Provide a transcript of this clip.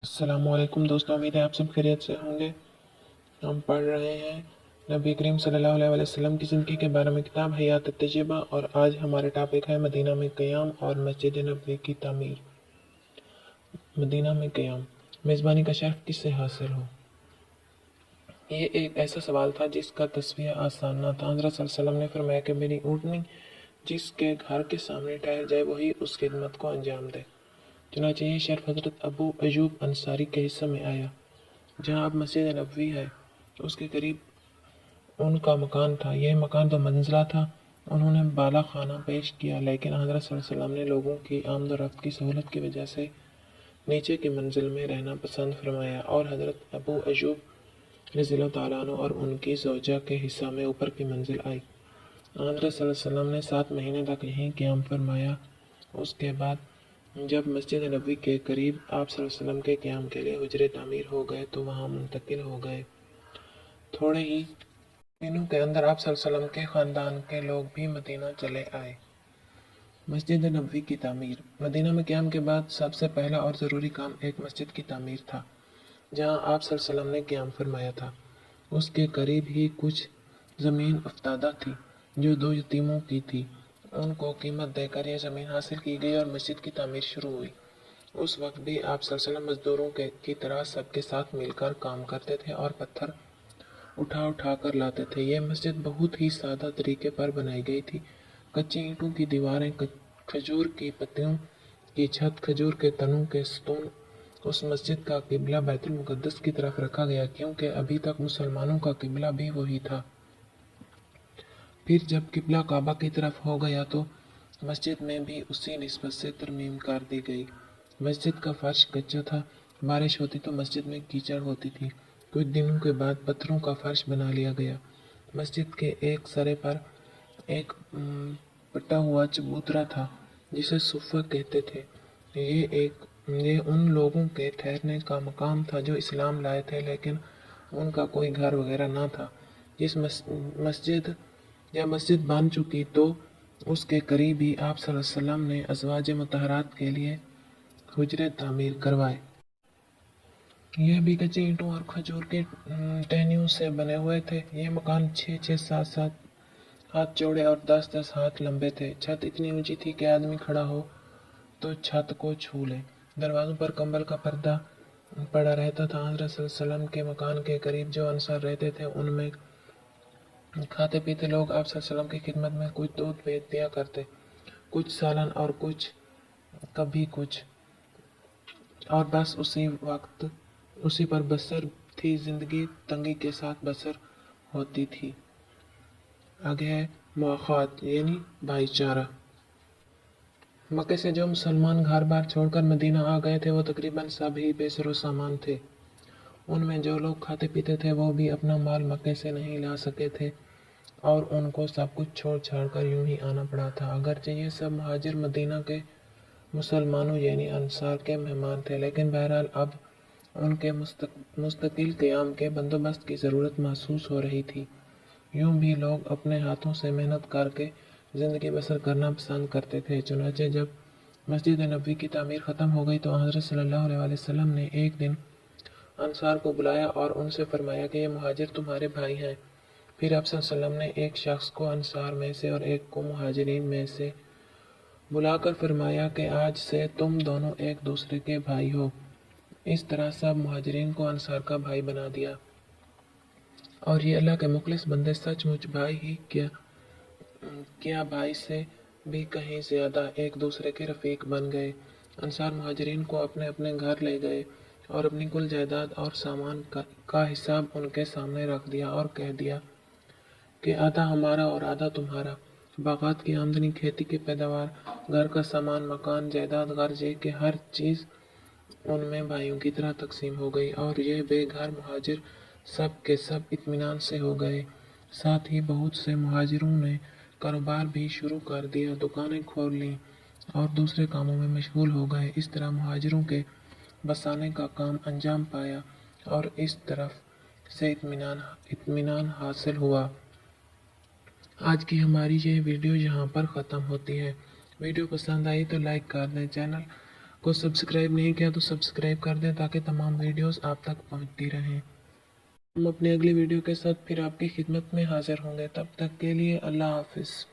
अस्सलाम वालेकुम दोस्तों, उम्मीद है आप सब खैरियत से होंगे। हम पढ़ रहे हैं नबी करीम सल्लल्लाहु अलैहि वसल्लम की ज़िंदगी के बारे में किताब हयात तजुर्बा, और आज हमारे टॉपिक है मदीना में क़याम और मस्जिद नबवी की तामीर। मदीना में क़याम, मेज़बानी का शर्फ किससे हासिल हो? ये एक ऐसा सवाल था जिसका तस्वीर आसान न था। हज़रत सल्लल्लाहु अलैहि वसल्लम ने फरमाया कि मेरी ऊँटनी जिसके घर के सामने ठहर जाए वही उस खिदमत को अंजाम दे। चुनांचे ये शर्फ हज़रत अबू अयूब अंसारी के हिस्से में आया। जहाँ अब मस्जिद नबवी है उसके करीब उनका मकान था। यह मकान तो मंजिला था। उन्होंने बाला खाना पेश किया, लेकिन हज़रत सल्लल्लाहु अलैहि वसल्लम ने लोगों की आमद रफ्त की सहूलत की वजह से नीचे की मंजिल में रहना पसंद फरमाया और हज़रत अबू अयूब रज़ियल्लाहु तआला अन्हु और उनकी ज़ौजा के हिस्सा में ऊपर की मंजिल आई। हज़रत सल्लल्लाहु अलैहि वसल्लम ने 7 महीने तक यहीं क़याम फरमाया। उसके बाद जब मस्जिद नबवी के करीब आप सल्लल्लाहु अलैहि वसल्लम के क़याम के लिए हुजरे तामीर हो गए तो वहाँ मुंतकिल हो गए। थोड़े ही दिनों के अंदर आप सल्लल्लाहु अलैहि वसल्लम के ख़ानदान के लोग भी मदीना चले आए। मस्जिद नबवी की तामीर। मदीना में क़याम के बाद सबसे पहला और ज़रूरी काम एक मस्जिद की तामीर था, जहाँ आप सल्लल्लाहु अलैहि वसल्लम ने क़याम फरमाया था। उसके करीब ही कुछ ज़मीन अफ्तादा थी जो 2 यतीमों की थी। उनको कीमत देकर यह ज़मीन हासिल की गई और मस्जिद की तामीर शुरू हुई। उस वक्त भी आप सल्लल्लाहु अलैहि वसल्लम मज़दूरों की तरह सबके साथ मिलकर काम करते थे और पत्थर उठा उठा कर लाते थे। यह मस्जिद बहुत ही सादा तरीके पर बनाई गई थी। कच्ची ईंटों की दीवारें, खजूर की पत्तियों की छत, खजूर के तनों के स्तून। उस मस्जिद का किबला बैतुल मुक़द्दस की तरफ रखा गया, क्योंकि अभी तक मुसलमानों का किबला भी वही था। फिर जब किबला काबा की तरफ हो गया तो मस्जिद में भी उसी निस्बत से तरमीम कर दी गई। मस्जिद का फर्श कच्चा था। बारिश होती तो मस्जिद में कीचड़ होती थी। कुछ दिनों के बाद पत्थरों का फर्श बना लिया गया। मस्जिद के एक सरे पर एक पटा हुआ चबूतरा था जिसे सुफ़ा कहते थे। ये उन लोगों के ठहरने का मकाम था जो इस्लाम लाए थे, लेकिन उनका कोई घर वगैरह ना था। जब मस्जिद बन चुकी तो उसके करीब ही आप सल्लल्लाहु अलैहि वसल्लम ने अज़वाज मुतहहरात के लिए हुजरे तामीर करवाए। यह भी कच्ची ईंटों और खजूर के टहनियों से बने हुए थे। ये मकान 6-6, 7-7 हाथ चौड़े और 10-10 हाथ लंबे थे। छत इतनी ऊंची थी कि आदमी खड़ा हो तो छत को छू ले। दरवाज़ों पर कंबल का पर्दा पड़ा रहता था। हज़रत सल्लल्लाहु अलैहि वसल्लम के मकान के करीब जो अंसार रहते थे उनमें खाते पीते लोग आप सल्लल्लाहु अलैहि वसल्लम की खिदमत में कुछ दूध भेज दिया करते, कुछ सालन और कुछ कभी कुछ, और बस उसी पर बसर थी। जिंदगी तंगी के साथ बसर होती थी। आगे है मुआखात यानी भाईचारा। मक्के से जो मुसलमान घर बार छोड़कर मदीना आ गए थे वो तकरीबन सभी बेसरो सामान थे। उनमें जो लोग खाते पीते थे वो भी अपना माल मक्के से नहीं ला सके थे और उनको सब कुछ छोड़ छाड़ कर यूं ही आना पड़ा था। अगरचे ये सब महाजिर मदीना के मुसलमानों यानी अंसार के मेहमान थे, लेकिन बहरहाल अब उनके मुस्तकिल क़याम के बंदोबस्त की ज़रूरत महसूस हो रही थी। यूं भी लोग अपने हाथों से मेहनत करके ज़िंदगी बसर करना पसंद करते थे। चुनांचे जब मस्जिद नबवी की तामीर ख़त्म हो गई तो हज़रत सल्लल्लाहु अलैहि वसल्लम ने एक दिन अंसार को बुलाया और उनसे फरमाया कि ये मुहाजिर तुम्हारे भाई हैं। फिर आप सल्लल्लाहु अलैहि वसल्लम ने एक शख्स को अंसार में से और एक को मुहाजिरीन में से बुलाकर फरमाया कि आज से तुम दोनों एक दूसरे के भाई हो। इस तरह सब मुहाजिरीन को अंसार का भाई बना दिया और ये अल्लाह के मुखलिस बंदे सचमुच भाई ही क्या भाई से भी कहीं ज़्यादा एक दूसरे के रफ़ीक बन गए। अंसार मुहाजिरीन को अपने अपने घर ले गए और अपनी कुल जायदाद और सामान का हिसाब उनके सामने रख दिया और कह दिया कि आधा हमारा और आधा तुम्हारा। बागात की आमदनी, खेती की पैदावार, घर का सामान, मकान, जायदाद, गर्जे के हर चीज़ उनमें भाइयों की तरह तकसीम हो गई और ये बेघर मुहाजिर सब के सब इत्मीनान से हो गए। साथ ही बहुत से मुहाजिरों ने कारोबार भी शुरू कर दिया, दुकानें खोल लीं और दूसरे कामों में मशगूल हो गए। इस तरह मुहाजिरों के बसाने का काम अंजाम पाया और इस तरफ से इत्मीनान हासिल हुआ। आज की हमारी ये वीडियो यहाँ पर ख़त्म होती है। वीडियो पसंद आई तो लाइक कर दें, चैनल کو سبسکرائب نہیں کیا تو سبسکرائب کر دیں تاکہ تمام ویڈیوز آپ تک پہنچتی رہیں۔ ہم اپنی اگلی ویڈیو کے ساتھ پھر آپ کی خدمت میں حاضر ہوں گے، تب تک کے لیے اللہ حافظ۔